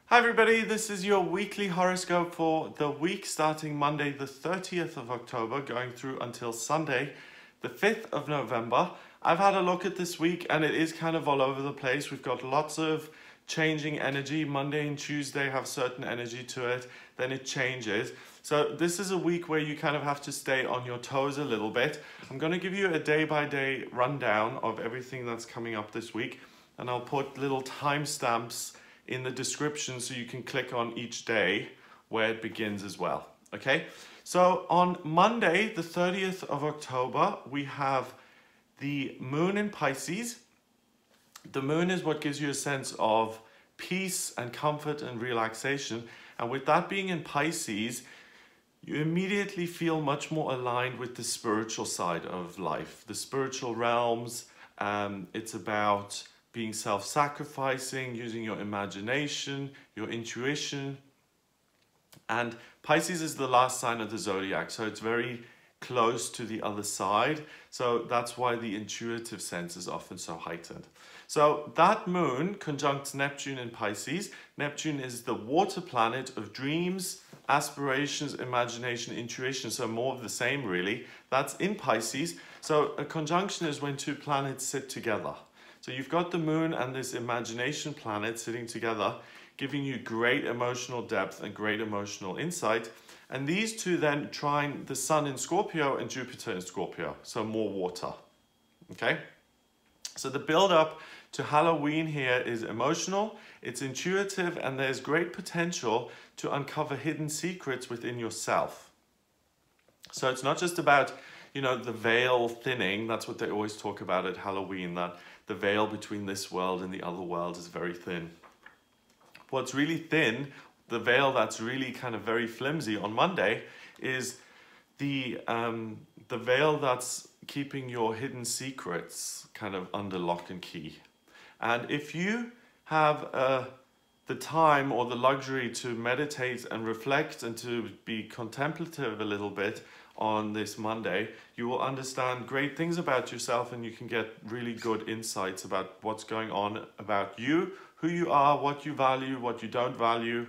Hi everybody, this is your weekly horoscope for the week starting Monday the 30th of October going through until Sunday the 5th of November. I've had a look at this week and it is kind of all over the place. We've got lots of changing energy. Monday and Tuesday have certain energy to it, then it changes. So this is a week where you kind of have to stay on your toes a little bit. I'm going to give you a day-by-day rundown of everything that's coming up this week, and I'll put little timestamps in the description so you can click on each day where it begins as well. Okay, so on Monday the 30th of October we have the moon in Pisces. The moon is what gives you a sense of peace and comfort and relaxation, and with that being in Pisces, you immediately feel much more aligned with the spiritual side of life, the spiritual realms. It's about being self-sacrificing, using your imagination, your intuition. And Pisces is the last sign of the zodiac, so it's very close to the other side. So that's why the intuitive sense is often so heightened. So that moon conjuncts Neptune in Pisces. Neptune is the water planet of dreams, aspirations, imagination, intuition, so more of the same really. That's in Pisces. So a conjunction is when two planets sit together. So you've got the moon and this imagination planet sitting together, giving you great emotional depth and great emotional insight. And these two then trine the sun in Scorpio and Jupiter in Scorpio, so more water. Okay? So the build up to Halloween here is emotional, it's intuitive, and there's great potential to uncover hidden secrets within yourself. So it's not just about, you know, the veil thinning. That's what they always talk about at Halloween, that the veil between this world and the other world is very thin. What's really thin, the veil that's really kind of very flimsy on Monday, is the veil that's keeping your hidden secrets kind of under lock and key. And if you have the time or the luxury to meditate and reflect and to be contemplative a little bit on this Monday, you will understand great things about yourself, and you can get really good insights about what's going on about you, who you are, what you value, what you don't value,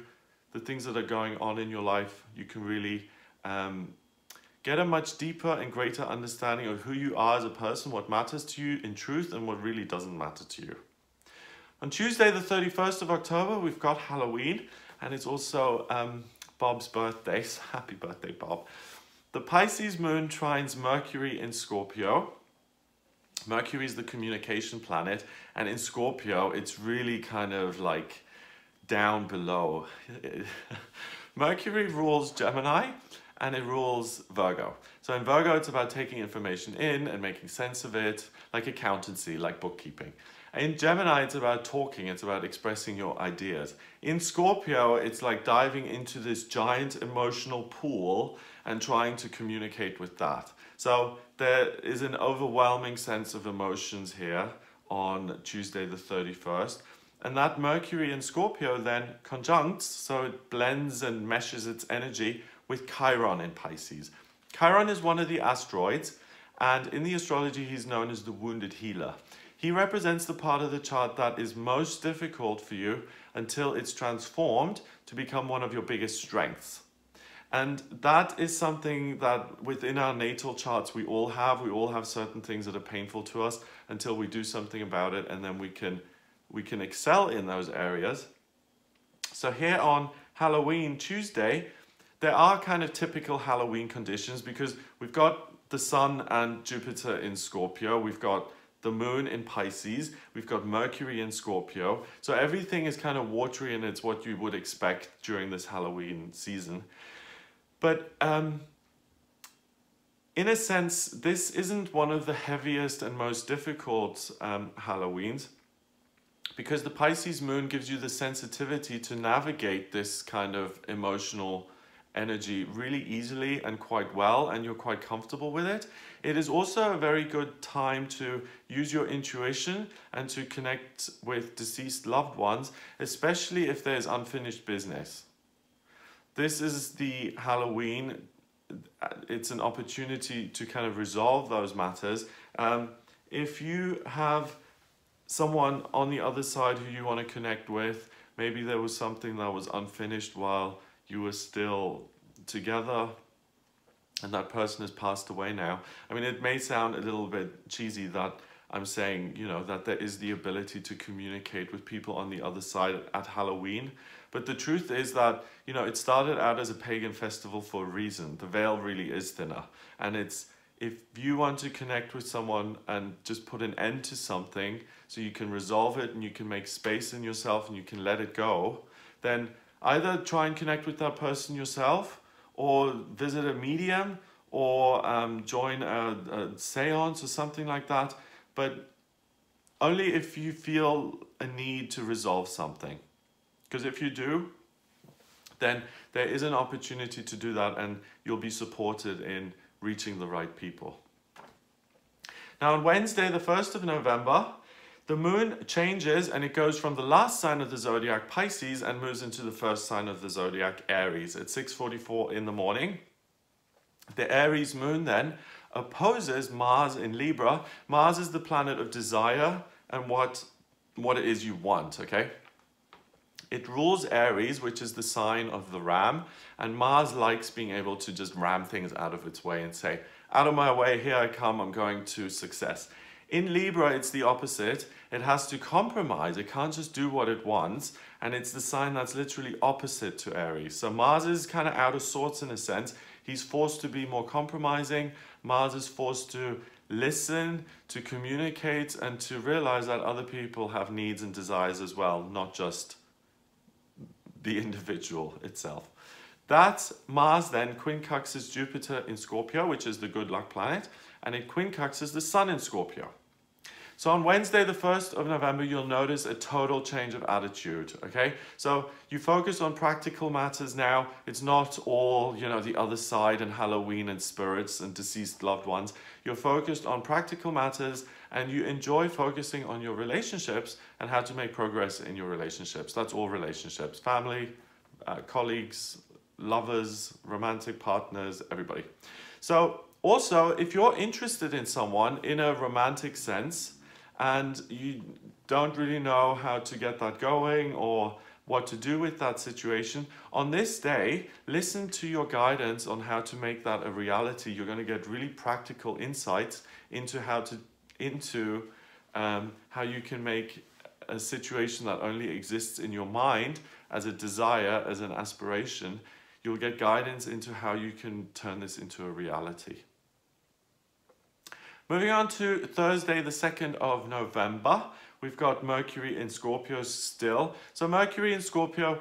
the things that are going on in your life. You can really get a much deeper and greater understanding of who you are as a person, what matters to you in truth, and what really doesn't matter to you. On Tuesday the 31st of October we've got Halloween, and it's also Bob's birthday, so happy birthday Bob. The Pisces moon trines Mercury in Scorpio. Mercury is the communication planet, and in Scorpio it's really kind of like down below. Mercury rules Gemini and it rules Virgo. So in Virgo it's about taking information in and making sense of it, like accountancy, like bookkeeping. In Gemini it's about talking, it's about expressing your ideas. In Scorpio it's like diving into this giant emotional pool and trying to communicate with that. So there is an overwhelming sense of emotions here on Tuesday the 31st. And that Mercury in Scorpio then conjuncts, so it blends and meshes its energy with Chiron in Pisces. Chiron is one of the asteroids, and in the astrology he's known as the wounded healer. He represents the part of the chart that is most difficult for you until it's transformed to become one of your biggest strengths. And that is something that within our natal charts we all have. We all have certain things that are painful to us until we do something about it, and then we can excel in those areas. So here on Halloween Tuesday, there are kind of typical Halloween conditions because we've got the sun and Jupiter in Scorpio, we've got the moon in Pisces, we've got Mercury in Scorpio. So everything is kind of watery, and it's what you would expect during this Halloween season. But in a sense, this isn't one of the heaviest and most difficult Halloweens, because the Pisces moon gives you the sensitivity to navigate this kind of emotional energy really easily and quite well, and you're quite comfortable with it. It is also a very good time to use your intuition and to connect with deceased loved ones, especially if there's unfinished business. This is the Halloween. It's an opportunity to kind of resolve those matters. If you have someone on the other side who you want to connect with, Maybe there was something that was unfinished while you were still together, and that person has passed away now. I mean, it may sound a little bit cheesy that I'm saying, you know, that there is the ability to communicate with people on the other side at Halloween. But the truth is that, you know, it started out as a pagan festival for a reason. The veil really is thinner. And it's, if you want to connect with someone and just put an end to something so you can resolve it and you can make space in yourself and you can let it go, then either try and connect with that person yourself, or visit a medium, or join a seance or something like that. But only if you feel a need to resolve something. Because if you do, then there is an opportunity to do that and you'll be supported in reaching the right people. Now on Wednesday, the 1st of November, the moon changes and it goes from the last sign of the zodiac, Pisces, and moves into the first sign of the zodiac, Aries, at 6:44 in the morning. The Aries moon then opposes Mars in Libra. Mars is the planet of desire and what it is you want, okay? It rules Aries, which is the sign of the ram, and Mars likes being able to just ram things out of its way and say, out of my way, here I come, I'm going to success. In Libra, it's the opposite. It has to compromise. It can't just do what it wants, and it's the sign that's literally opposite to Aries. So Mars is kind of out of sorts in a sense. He's forced to be more compromising. Mars is forced to listen, to communicate, and to realize that other people have needs and desires as well, not just the individual itself. That Mars then quincunxes Jupiter in Scorpio, which is the good luck planet, and it quincunxes the Sun in Scorpio. So on Wednesday, the 1st of November, you'll notice a total change of attitude, okay? So you focus on practical matters now. It's not all, you know, the other side and Halloween and spirits and deceased loved ones. You're focused on practical matters and you enjoy focusing on your relationships and how to make progress in your relationships. That's all relationships, family, colleagues, lovers, romantic partners, everybody. So also, if you're interested in someone in a romantic sense, and you don't really know how to get that going or what to do with that situation, on this day, listen to your guidance on how to make that a reality. You're going to get really practical insights into how you can make a situation that only exists in your mind as a desire, as an aspiration. You'll get guidance into how you can turn this into a reality. Moving on to Thursday, the 2nd of November, we've got Mercury in Scorpio still. So Mercury in Scorpio,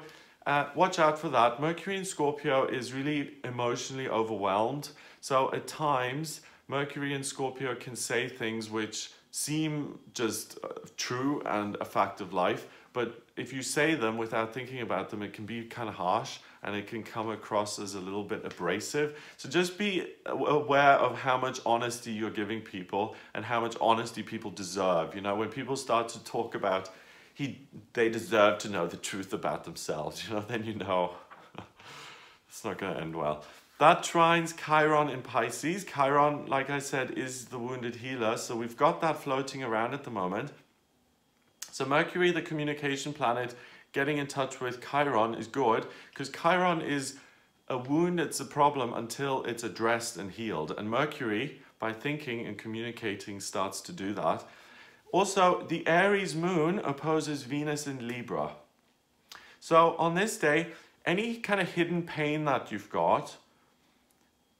watch out for that. Mercury in Scorpio is really emotionally overwhelmed. So at times, Mercury in Scorpio can say things which seem just true and a fact of life. But if you say them without thinking about them, it can be kind of harsh and it can come across as a little bit abrasive. So just be aware of how much honesty you're giving people and how much honesty people deserve. You know, when people start to talk about they deserve to know the truth about themselves, you know, then you know it's not going to end well. That trines Chiron in Pisces. Chiron, like I said, is the wounded healer. So we've got that floating around at the moment. So Mercury, the communication planet, getting in touch with Chiron is good because Chiron is a wound, it's a problem until it's addressed and healed. And Mercury, by thinking and communicating, starts to do that. Also, the Aries moon opposes Venus in Libra. So on this day, any kind of hidden pain that you've got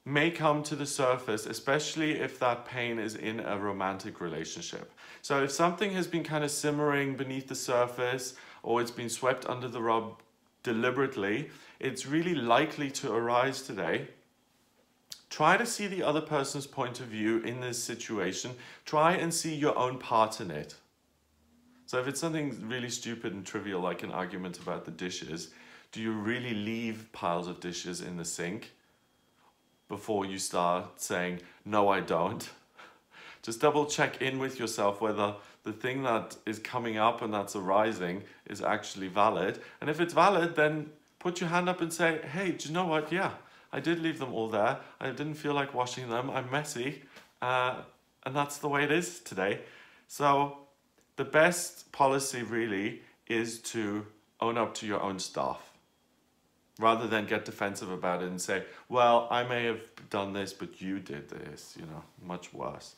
may come to the surface, especially if that pain is in a romantic relationship. So if something has been kind of simmering beneath the surface or it's been swept under the rug deliberately, it's really likely to arise today. Try to see the other person's point of view in this situation. Try and see your own part in it. So if it's something really stupid and trivial like an argument about the dishes, do you really leave piles of dishes in the sink before you start saying, no, I don't? Just double check in with yourself whether the thing that is coming up and that's arising is actually valid. And if it's valid, then put your hand up and say, hey, do you know what? Yeah, I did leave them all there. I didn't feel like washing them. I'm messy. And that's the way it is today. So the best policy really is to own up to your own stuff, rather than get defensive about it and say, well, I may have done this, but you did this, you know, much worse.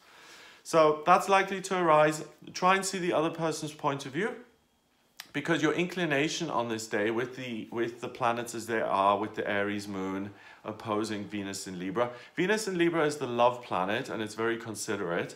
So that's likely to arise. Try and see the other person's point of view, because your inclination on this day with the planets as they are, with the Aries moon opposing Venus in Libra. Venus in Libra is the love planet and it's very considerate.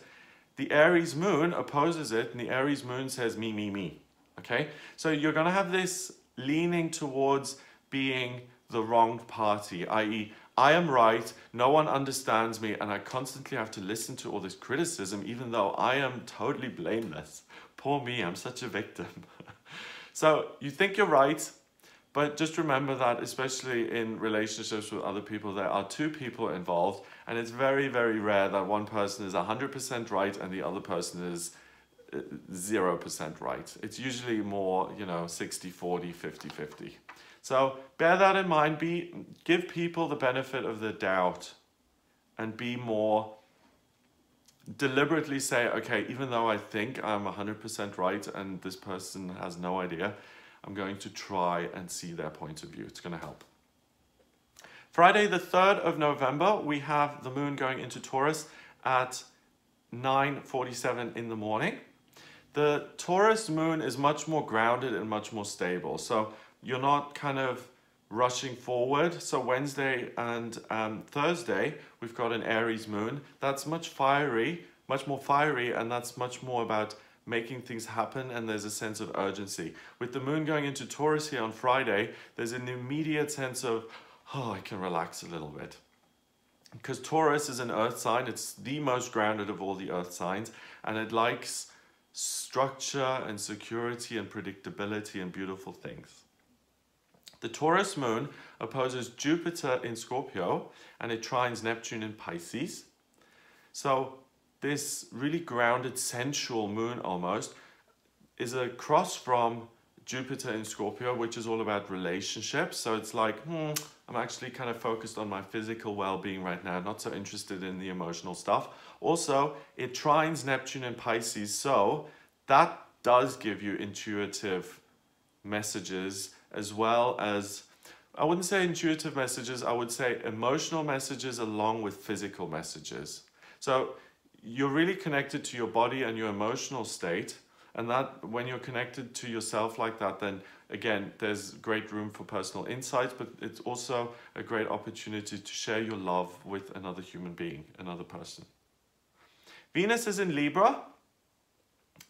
The Aries moon opposes it, and the Aries moon says me, me, me. Okay? So you're going to have this leaning towards being the wrong party, i.e., I am right, no one understands me, and I constantly have to listen to all this criticism, even though I am totally blameless. Poor me, I'm such a victim. So you think you're right, but just remember that, especially in relationships with other people, there are two people involved, and it's very, very rare that one person is 100% right and the other person is 0% right. It's usually more, you know, 60-40, 50-50. So bear that in mind. Give people the benefit of the doubt and be more deliberately say, okay, even though I think I'm 100% right and this person has no idea, I'm going to try and see their point of view. It's going to help. Friday the 3rd of November, we have the moon going into Taurus at 9:47 in the morning. The Taurus moon is much more grounded and much more stable. So you're not kind of rushing forward. So Wednesday and Thursday, we've got an Aries moon. That's much more fiery, and that's much more about making things happen, and there's a sense of urgency. With the moon going into Taurus here on Friday, there's an immediate sense of, oh, I can relax a little bit. Because Taurus is an earth sign, it's the most grounded of all the earth signs, and it likes structure and security and predictability and beautiful things. The Taurus moon opposes Jupiter in Scorpio, and it trines Neptune in Pisces. So this really grounded, sensual moon almost is a cross from Jupiter in Scorpio, which is all about relationships. So it's like, I'm actually kind of focused on my physical well-being right now, not so interested in the emotional stuff. Also, it trines Neptune in Pisces, so that does give you intuitive messages, as well as, I wouldn't say intuitive messages, I would say emotional messages along with physical messages. So you're really connected to your body and your emotional state, and that when you're connected to yourself like that, then again, there's great room for personal insights, but it's also a great opportunity to share your love with another human being, another person. Venus is in Libra,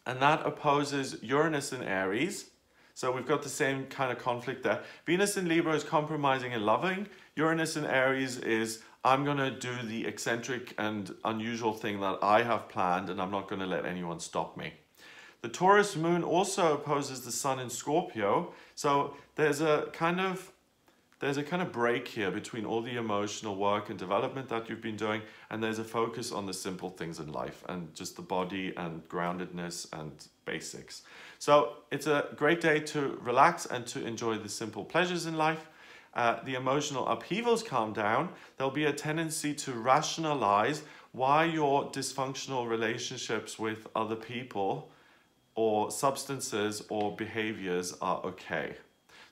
and that opposes Uranus in Aries. So we've got the same kind of conflict there. Venus in Libra is compromising and loving. Uranus in Aries is, I'm going to do the eccentric and unusual thing that I have planned, and I'm not going to let anyone stop me. The Taurus moon also opposes the sun in Scorpio. So there's a kind of break here between all the emotional work and development that you've been doing, and there's a focus on the simple things in life and just the body and groundedness and basics. So it's a great day to relax and to enjoy the simple pleasures in life. The emotional upheavals calm down. There'll be a tendency to rationalize why your dysfunctional relationships with other people or substances or behaviors are okay.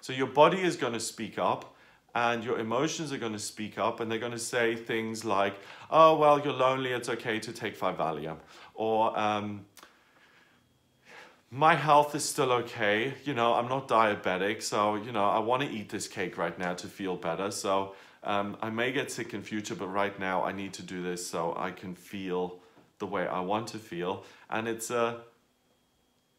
So your body is going to speak up, and your emotions are going to speak up, and they're going to say things like, oh, well, you're lonely, it's okay to take 5 Valium. Or, my health is still okay, you know, I'm not diabetic, so, you know, I want to eat this cake right now to feel better. So I may get sick in future, but right now I need to do this so I can feel the way I want to feel. And it's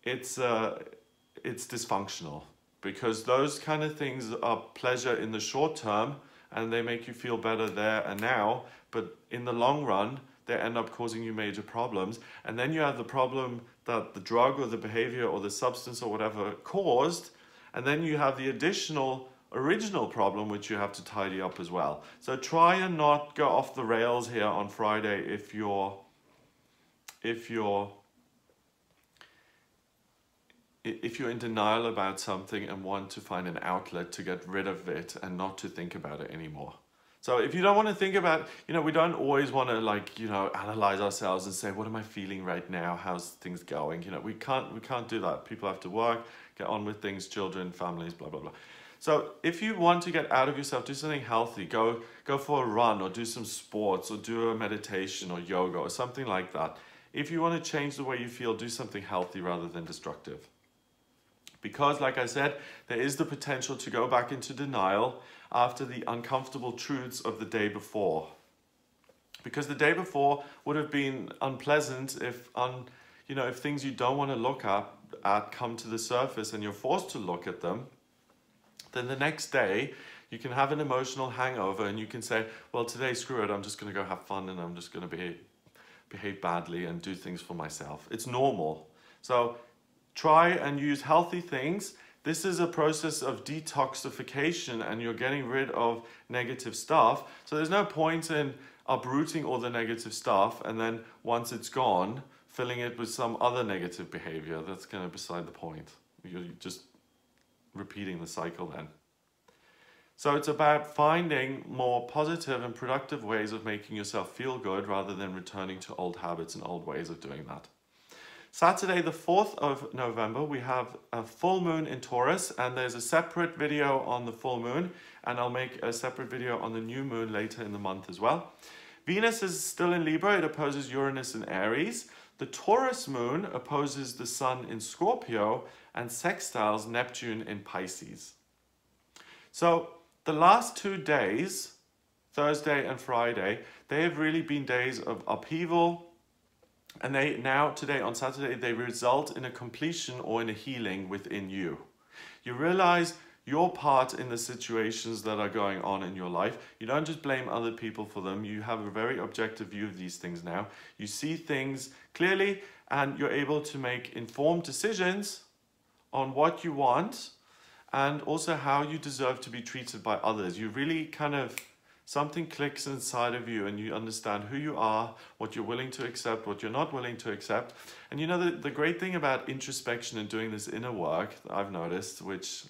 dysfunctional, because those kind of things are pleasure in the short term and they make you feel better there and now, but in the long run they end up causing you major problems. And then you have the problem that the drug or the behavior or the substance or whatever caused, and then you have the additional original problem which you have to tidy up as well. So try and not go off the rails here on Friday if you're in denial about something and want to find an outlet to get rid of it and not to think about it anymore. So if you don't want to think about, we don't always want to analyze ourselves and say, what am I feeling right now? How's things going? We can't do that. People have to work, get on with things, children, families, blah, blah, blah. So if you want to get out of yourself, do something healthy, go for a run or do some sports or do a meditation or yoga or something like that. If you want to change the way you feel, do something healthy rather than destructive. Because, like I said, there is the potential to go back into denial after the uncomfortable truths of the day before. Because the day before would have been unpleasant if things you don't want to look at come to the surface and you're forced to look at them. Then the next day, you can have an emotional hangover and you can say, well, today, screw it, I'm just going to go have fun and I'm just going to behave badly and do things for myself. It's normal. So try and use healthy things. This is a process of detoxification and you're getting rid of negative stuff. So there's no point in uprooting all the negative stuff and then once it's gone, filling it with some other negative behavior. That's kind of beside the point. You're just repeating the cycle then. So it's about finding more positive and productive ways of making yourself feel good rather than returning to old habits and old ways of doing that. Saturday, the 4th of November, we have a full moon in Taurus and there's a separate video on the full moon and I'll make a separate video on the new moon later in the month as well. Venus is still in Libra, it opposes Uranus in Aries. The Taurus moon opposes the Sun in Scorpio and sextiles Neptune in Pisces. So the last 2 days, Thursday and Friday, they have really been days of upheaval. And today on Saturday, they result in a completion or in a healing within you. You realize your part in the situations that are going on in your life. You don't just blame other people for them. You have a very objective view of these things now. You see things clearly and you're able to make informed decisions on what you want and also how you deserve to be treated by others. You really something clicks inside of you and you understand who you are, what you're willing to accept, what you're not willing to accept. And the great thing about introspection and doing this inner work that I've noticed, which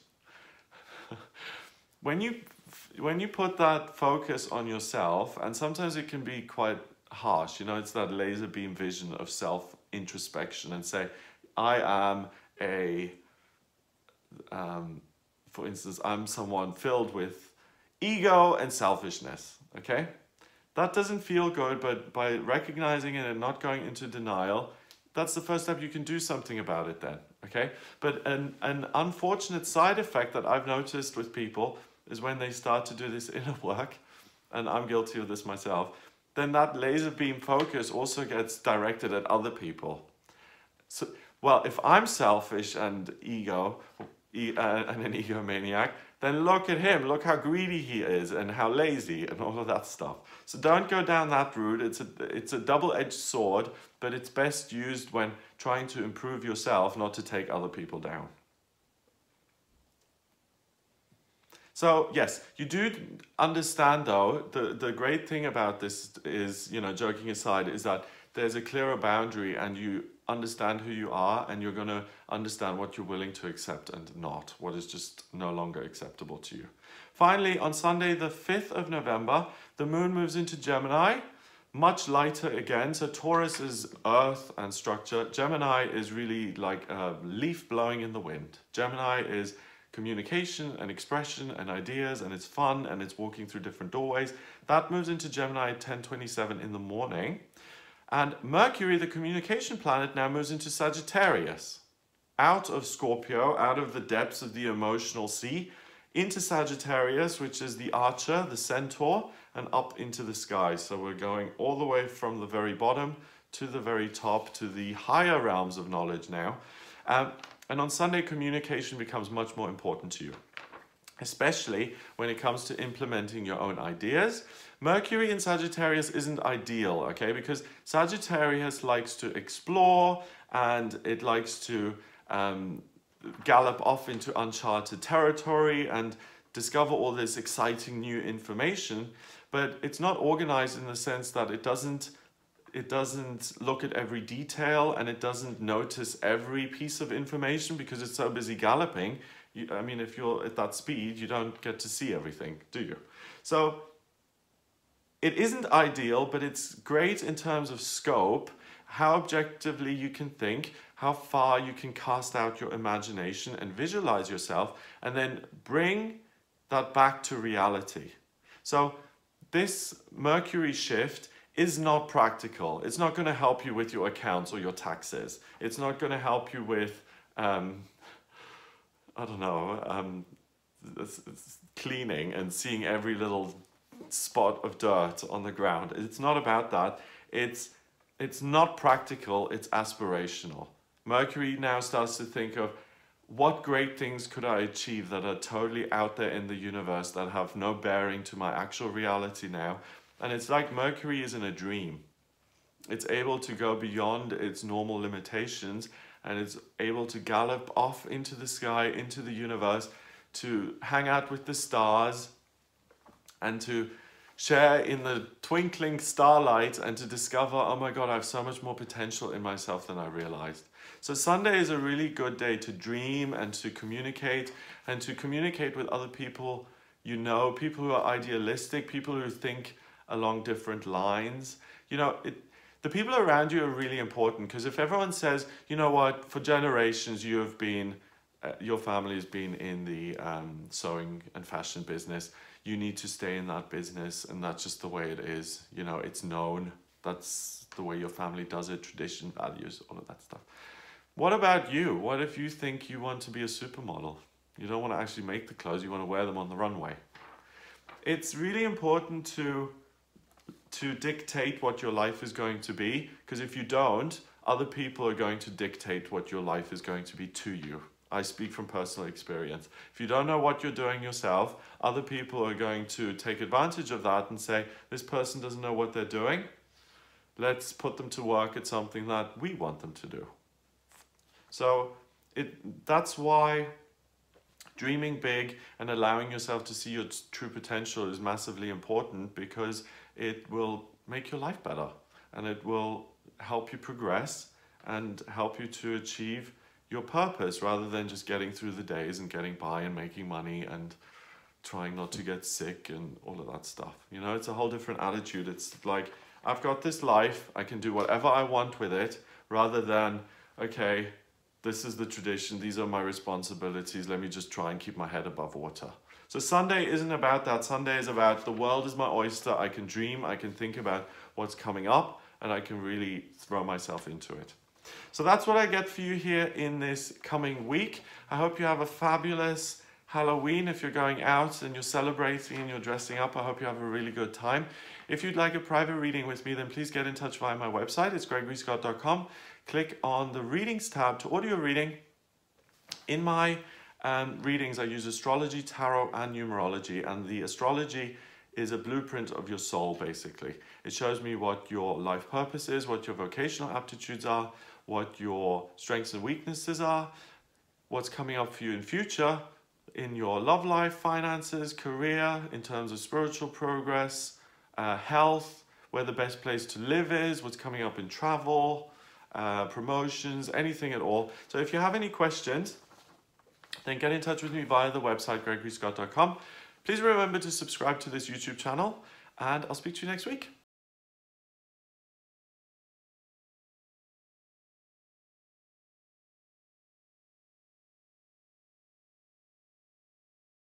when you put that focus on yourself, and sometimes it can be quite harsh, it's that laser beam vision of self-introspection and say, I am for instance, I'm someone filled with ego and selfishness, okay? That doesn't feel good, but by recognizing it and not going into denial, that's the first step. You can do something about it then, okay? But an unfortunate side effect that I've noticed with people is when they start to do this inner work, and I'm guilty of this myself, then that laser beam focus also gets directed at other people. So, well, if I'm selfish and and an egomaniac, then look at him, look how greedy he is and how lazy and all of that stuff. So don't go down that route. It's a double-edged sword, but it's best used when trying to improve yourself, not to take other people down. So yes, you do understand though, the great thing about this is, joking aside, is that there's a clearer boundary and you understand who you are and you're going to understand what you're willing to accept and not, what is just no longer acceptable to you. Finally, on Sunday, the 5th of November, the moon moves into Gemini, much lighter again. So Taurus is earth and structure. Gemini is really like a leaf blowing in the wind. Gemini is communication and expression and ideas, and it's fun and it's walking through different doorways. That moves into Gemini at 10:27 in the morning. And Mercury, the communication planet, now moves into Sagittarius, out of Scorpio, out of the depths of the emotional sea, into Sagittarius, which is the archer, the centaur, and up into the sky. So we're going all the way from the very bottom to the very top, to the higher realms of knowledge now. And on Sunday, communication becomes much more important to you, especially when it comes to implementing your own ideas. Mercury in Sagittarius isn't ideal, okay? Because Sagittarius likes to explore and it likes to gallop off into uncharted territory and discover all this exciting new information, but it's not organized in the sense that it doesn't look at every detail and it doesn't notice every piece of information because it's so busy galloping. If you're at that speed, you don't get to see everything, do you? So it isn't ideal, but it's great in terms of scope, how objectively you can think, how far you can cast out your imagination and visualize yourself, and then bring that back to reality. So this Mercury shift is not practical. It's not going to help you with your accounts or your taxes. It's not going to help you with, cleaning and seeing every little spot of dirt on the ground. It's not about that. It's not practical, it's aspirational. Mercury now starts to think of what great things could I achieve that are totally out there in the universe that have no bearing to my actual reality now. And it's like Mercury is in a dream. It's able to go beyond its normal limitations, and it's able to gallop off into the sky, into the universe, to hang out with the stars and to share in the twinkling starlight and to discover, oh my God, I have so much more potential in myself than I realized. So Sunday is a really good day to dream and to communicate with other people, you know, people who are idealistic, people who think along different lines. You know, the people around you are really important, because if everyone says, you know what, for generations you have been, your family has been in the sewing and fashion business, you need to stay in that business, and that's just the way it is. You know, it's known. That's the way your family does it, tradition, values, all of that stuff. What about you? What if you think you want to be a supermodel? You don't want to actually make the clothes, you want to wear them on the runway. It's really important to dictate what your life is going to be, because if you don't, other people are going to dictate what your life is going to be to you. I speak from personal experience. If you don't know what you're doing yourself, other people are going to take advantage of that and say, this person doesn't know what they're doing. Let's put them to work at something that we want them to do. So that's why dreaming big and allowing yourself to see your true potential is massively important, because it will make your life better and it will help you progress and help you to achieve your purpose, rather than just getting through the days and getting by and making money and trying not to get sick and all of that stuff. You know, it's a whole different attitude. It's like, I've got this life, I can do whatever I want with it, rather than, okay, this is the tradition, these are my responsibilities, let me just try and keep my head above water. So Sunday isn't about that. Sunday is about, the world is my oyster, I can dream, I can think about what's coming up, and I can really throw myself into it. So that's what I get for you here in this coming week. I hope you have a fabulous Halloween. If you're going out and you're celebrating and you're dressing up, I hope you have a really good time. If you'd like a private reading with me, then please get in touch via my website. It's gregoryscott.com. Click on the readings tab to order your reading. In my readings, I use astrology, tarot, and numerology, and the astrology is a blueprint of your soul, basically. It shows me what your life purpose is, what your vocational aptitudes are, what your strengths and weaknesses are, what's coming up for you in future, in your love life, finances, career, in terms of spiritual progress, health, where the best place to live is, what's coming up in travel, promotions, anything at all. So if you have any questions, then get in touch with me via the website gregoryscott.com. Please remember to subscribe to this YouTube channel, and I'll speak to you next week.